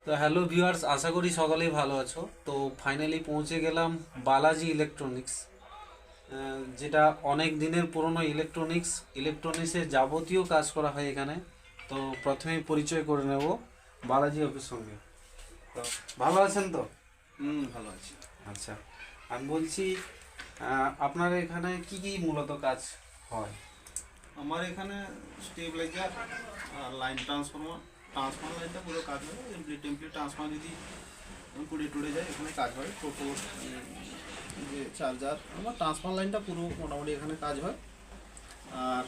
তো hello viewers, আশা করি সকলেই ভালো আছো। তো ফাইনালি পৌঁছে গেলাম বালাজি ইলেকট্রনিক্স, যেটা অনেক দিনের পুরনো ইলেকট্রনিক্সের যাবতীয় কাজ করা হয় এখানে। তো প্রথমেই পরিচয় করে নেব বালাজি অফিস সঙ্গে। তো ভালো আছেন তো? ভালো আছি। আচ্ছা, আমি বলছি আপনার এখানে কি কি মূলত কাজ হয়? আমার এখানে স্টেবিলাইজার আর লাইন ট্রান্সফর্মার লাইনটা পুরো কাজ হয়। এমপ্লি টেমপ্লি ট্রান্সফর্মার যদি পুড়ে টুড়ে যায় এখানে কাজ হয়। টোটো যে চার্জার আমার ট্রান্সফর্মার লাইনটা পুরো মোটামুটি এখানে কাজ হয়। আর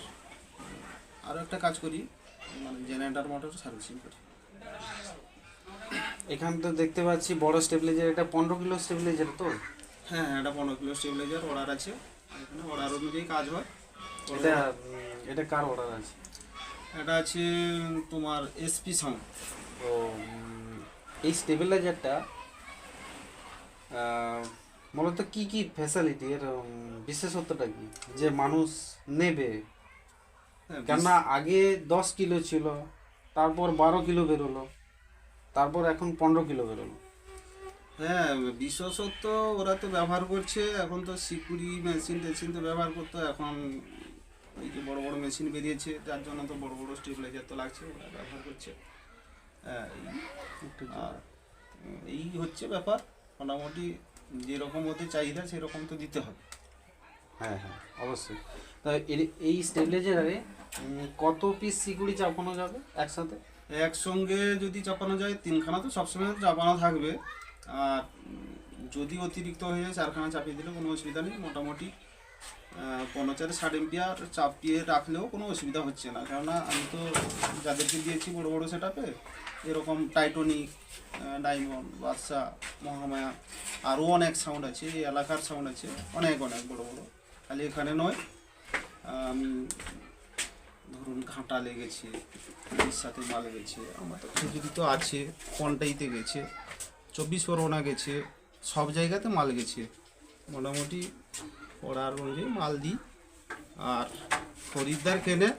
আরও একটা কাজ করি, মানে জেনারেটার মোটর সার্ভিসিং করি। এখানে তো দেখতে পাচ্ছি বড় স্টেবিলাইজার, এটা 15 কিলো স্টেবিলাইজার তো? হ্যাঁ, এটা 15 কিলো স্টেবিলাইজার অর্ডার আছে। এখানে অর্ডার অনুযায়ী কাজ হয়। এটা এটা কার অর্ডার আছে? এটা আছে তোমার এসপি সাউন্ড। তো এই স্টেবিলাইজারটা মূলত কি কি ফ্যাসিলিটি, এর বিশেষত্বটা কি যে মানুষ নেবে? হ্যাঁ, কেননা আগে 10 কিলো ছিল, তারপর 12 কিলো বেরোলো, তারপর এখন 15 কিলো বেরোলো। হ্যাঁ, বিশেষত ওরা তো ব্যবহার করছে। এখন তো সিকিউরি মেশিন টেশিন তো ব্যবহার করতো। এখন এই যে বড় বড় মেশিন বেরিয়েছে, যার জন্য তো বড় বড় স্টেবিলাইজার তো লাগছে, ওরা ব্যবহার করছে। হ্যাঁ, আর এই হচ্ছে ব্যাপার। মোটামুটি যেরকম হতে চাহিদা সেরকম তো দিতে হবে। হ্যাঁ হ্যাঁ, অবশ্যই। তা এই স্টেবিলাইজারে কত পিস সিকিউরি চাপানো যাবে একসাথে? একসঙ্গে যদি চাপানো যায় 3খানা তো সবসময় চাপানো থাকবে। আর যদি অতিরিক্ত হয়ে যায় 4খানা চাপিয়ে দিলে কোনো অসুবিধা নেই। মোটামুটি 15-60 এম্পিয়ার চাপিয়ে রাখলেও কোনো অসুবিধা হচ্ছে না। কেননা আমি তো যাদেরকে দিয়েছি বড় বড় সেটআপে, এরকম টাইটনিক, ডায়মন্ড, বাদশা, মহামায়া, আরও অনেক সাউন্ড আছে, এই এলাকার সাউন্ড আছে অনেক অনেক বড় বড়। খালি এখানে নয়, আমি ধরুন ঘাটা লেগেছে, এর সাথে মাল গেছে, আমার তো খুচরি তো আছে, কন্টাইতে গেছে, 24 পরগনা গেছে, সব জায়গাতে মাল গেছে। মোটামুটি অর্ডার অনুযায়ী মাল দিই। আর খরিদ্দার কেনে,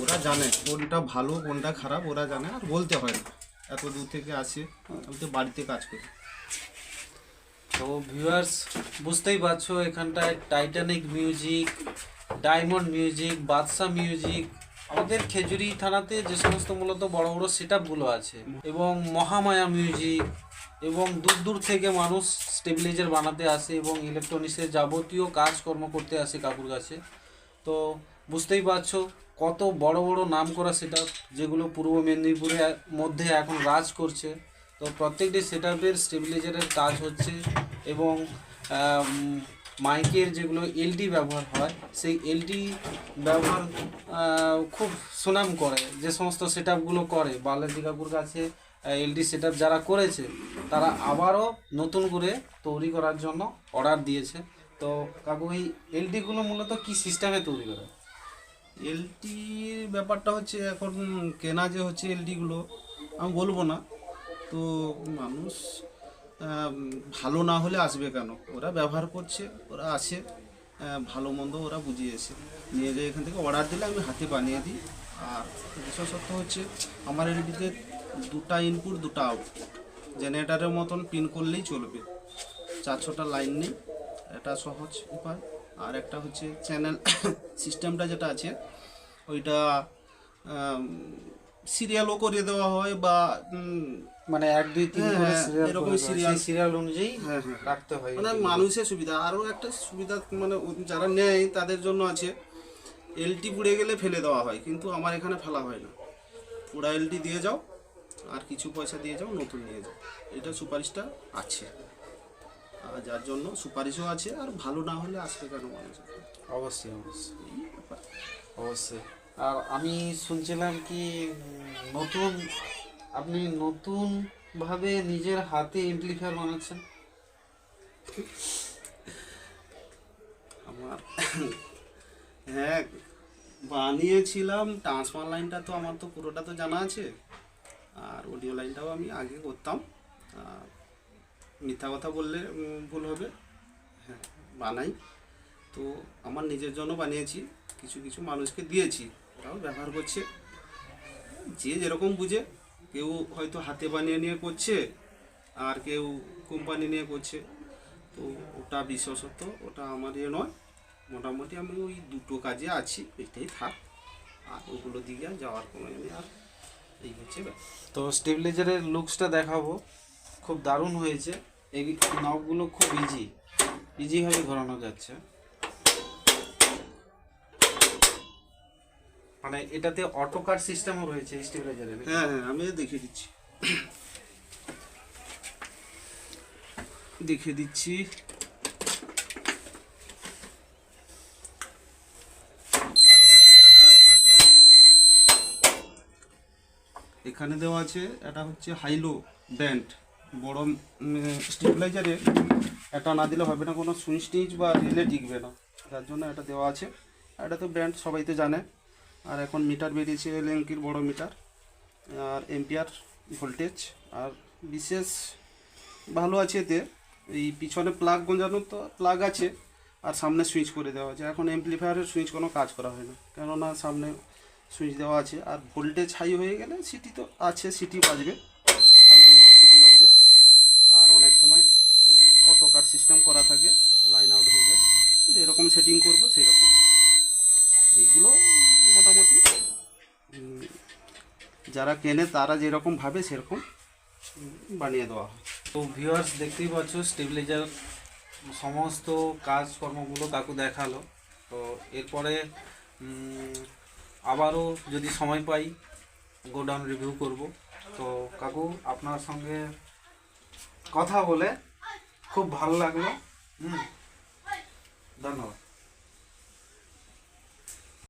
ওরা জানে কোনটা ভালো কোনটা খারাপ, ওরা জানে। আর বলতে হয় না, এত দূর থেকে আসে, আমি তো বাড়িতে কাজ করি। তো ভিউয়ার্স, বুঝতেই পারছো এখানটায় টাইটানিক মিউজিক, ডায়মন্ড মিউজিক, বাদশা মিউজিক, আমাদের খেজুরি থানাতে যে সমস্ত মূলত বড় বড় সেটআপগুলো আছে, এবং মহামায়া মিউজিক, এবং দূর দূর থেকে মানুষ স্টেবিলাইজার বানাতে আসে এবং ইলেকট্রনিক্সের যাবতীয় কাজকর্ম করতে আসে কাকুর কাছে। তো বুঝতেই পারছো কত বড় বড় নাম করা সেটআপ, যেগুলো পূর্ব মেদিনীপুরের মধ্যে এখন রাজ করছে। তো প্রত্যেকটি সেটআপের স্টেবিলাইজারের কাজ হচ্ছে, এবং মাইকের যেগুলো এলডি ব্যবহার হয়, সেই এলডি ব্যবহার খুব সুনাম করে। যে সমস্ত সেটআপগুলো করে বালাজি কাকুর কাছে, এলডি সেটআপ যারা করেছে তারা আবারও নতুন করে তৈরি করার জন্য অর্ডার দিয়েছে। তো কাকু, এই এলডিগুলো মূলত কি সিস্টেমে তৈরি করে? এলটির ব্যাপারটা হচ্ছে, এখন কেনা যে হচ্ছে এলটিগুলো, আমি বলবো না তো। মানুষ ভালো না হলে আসবে কেন? ওরা ব্যবহার করছে, ওরা আসে, ভালো মন্দ ওরা বুঝিয়েছে, নিয়ে যায় এখান থেকে। অর্ডার দিলে আমি হাতে বানিয়ে দিই। আর বিশেষত হচ্ছে আমার এলটিতে 2টা ইনপুট 2টা আউট, জেনারেটারের মতন পিন করলেই চলবে। 4-6টা লাইন নেই, এটা সহজ উপায়। আর একটা হচ্ছে চ্যানেল সিস্টেমটা যেটা আছে, ওইটা সিরিয়ালও করে দেওয়া হয়, বা মানে 1 2 3 হ্যাঁ করে হ্যাঁ সিরিয়াল এরকম করে, সিরিয়াল। সেই সিরিয়াল অনুযায়ী হ্যাঁ হ্যাঁ, রাখতে হয়। মানে মানুষের সুবিধা। আরও একটা সুবিধা, মানে যারা নেয় তাদের জন্য আছে, এলটি পুড়ে গেলে ফেলে দেওয়া হয়, কিন্তু আমার এখানে ফেলা হয় না। পুরা এলটি দিয়ে যাও, আর কিছু পয়সা দিয়ে যাও, নতুন নিয়ে যাও। এটা সুপারিশটা আছে, আর যার জন্য সুপারিশও আছে। আর ভালো না হলে আসবে কেন মানুষ? অবশ্যই অবশ্যই এই ব্যাপার। অবশ্যই। আর আমি শুনছিলাম কি নতুন, আপনি নতুন ভাবে নিজের হাতে এমপ্লিফায়ার বানাচ্ছেন? আমার হ্যাঁ, বানিয়েছিলাম। ট্রান্সফার লাইনটা তো আমার তো পুরোটা তো জানা আছে, আর অডিও লাইনটাও আমি আগে করতাম। আর মিথ্যা কথা বললে ভুল হবে। হ্যাঁ, বানাই তো। আমার নিজের জন্য বানিয়েছি, কিছু কিছু মানুষকে দিয়েছি, ওরাও ব্যবহার করছে, যে যেরকম বুঝে। কেউ হয়তো হাতে বানিয়ে নিয়ে করছে, আর কেউ কোম্পানি নিয়ে করছে। তো ওটা বিশেষত ওটা আমার নয়, মোটামুটি আমি ওই দুটো কাজে আছি, এটাই থাক, আর ওগুলো দিকে আর যাওয়ার কোনো নেই। আর এই হচ্ছে ব্যাপার। তো স্টেবিলাইজারের লুকসটা দেখাবো, খুব দারুণ হয়েছে। এই নবগুলো খুব ইজিভাবে ঘোরানো যাচ্ছে, মানে এটাতে অটো কাট সিস্টেমও রয়েছে স্টেবিলাইজারে। হ্যাঁ হ্যাঁ, আমি দেখিয়ে দিচ্ছি এখানে দেওয়া আছে। এটা হচ্ছে হাইলো ব্র্যান্ড, বড় স্টেবিলাইজারে এটা না দিলে হবে না, কোনো সুইচ টিচ বা রিলে টিকবে না, যার জন্য এটা দেওয়া আছে। এটা তো ব্র্যান্ড সবাই তো জানে। আর এখন মিটার বেরিয়েছে ল্যাঙ্কির বড় মিটার, আর এম্পিয়ার ভোল্টেজ, আর বিশেষ ভালো আছে এতে এই পিছনে প্লাগ গঞ্জানোর তো প্লাগ আছে, আর সামনে সুইচ করে দেওয়া আছে। এখন অ্যাম্পলিফায়ারের সুইচ কোনো কাজ করা হয় না, কেননা সামনে সুইচ দেওয়া আছে। আর ভোল্টেজ হাই হয়ে গেলে সিটি তো আছে, সিটি বাজবে, হাই হয়ে গেলে সিটি বাজবে। আর অনেক সময় অটো কাট সিস্টেম করা থাকে, লাইন আউট হয়ে যায়, যেরকম সেটিং করবো সেই রকম। এইগুলো মোটামুটি যারা কেনে তারা যেরকম ভাবে সেরকম বানিয়ে দেওয়া হয়। তো ভিউয়ার্স দেখতেই পাচ্ছ স্টেবিলাইজার সমস্ত কাজকর্মগুলো কাকু দেখালো। তো এরপরে আবারও যদি সময় পাই গোডাউন রিভিউ করব। তো কাকু আপনার সঙ্গে কথা বলে খুব ভালো লাগলো। ধন্যবাদ।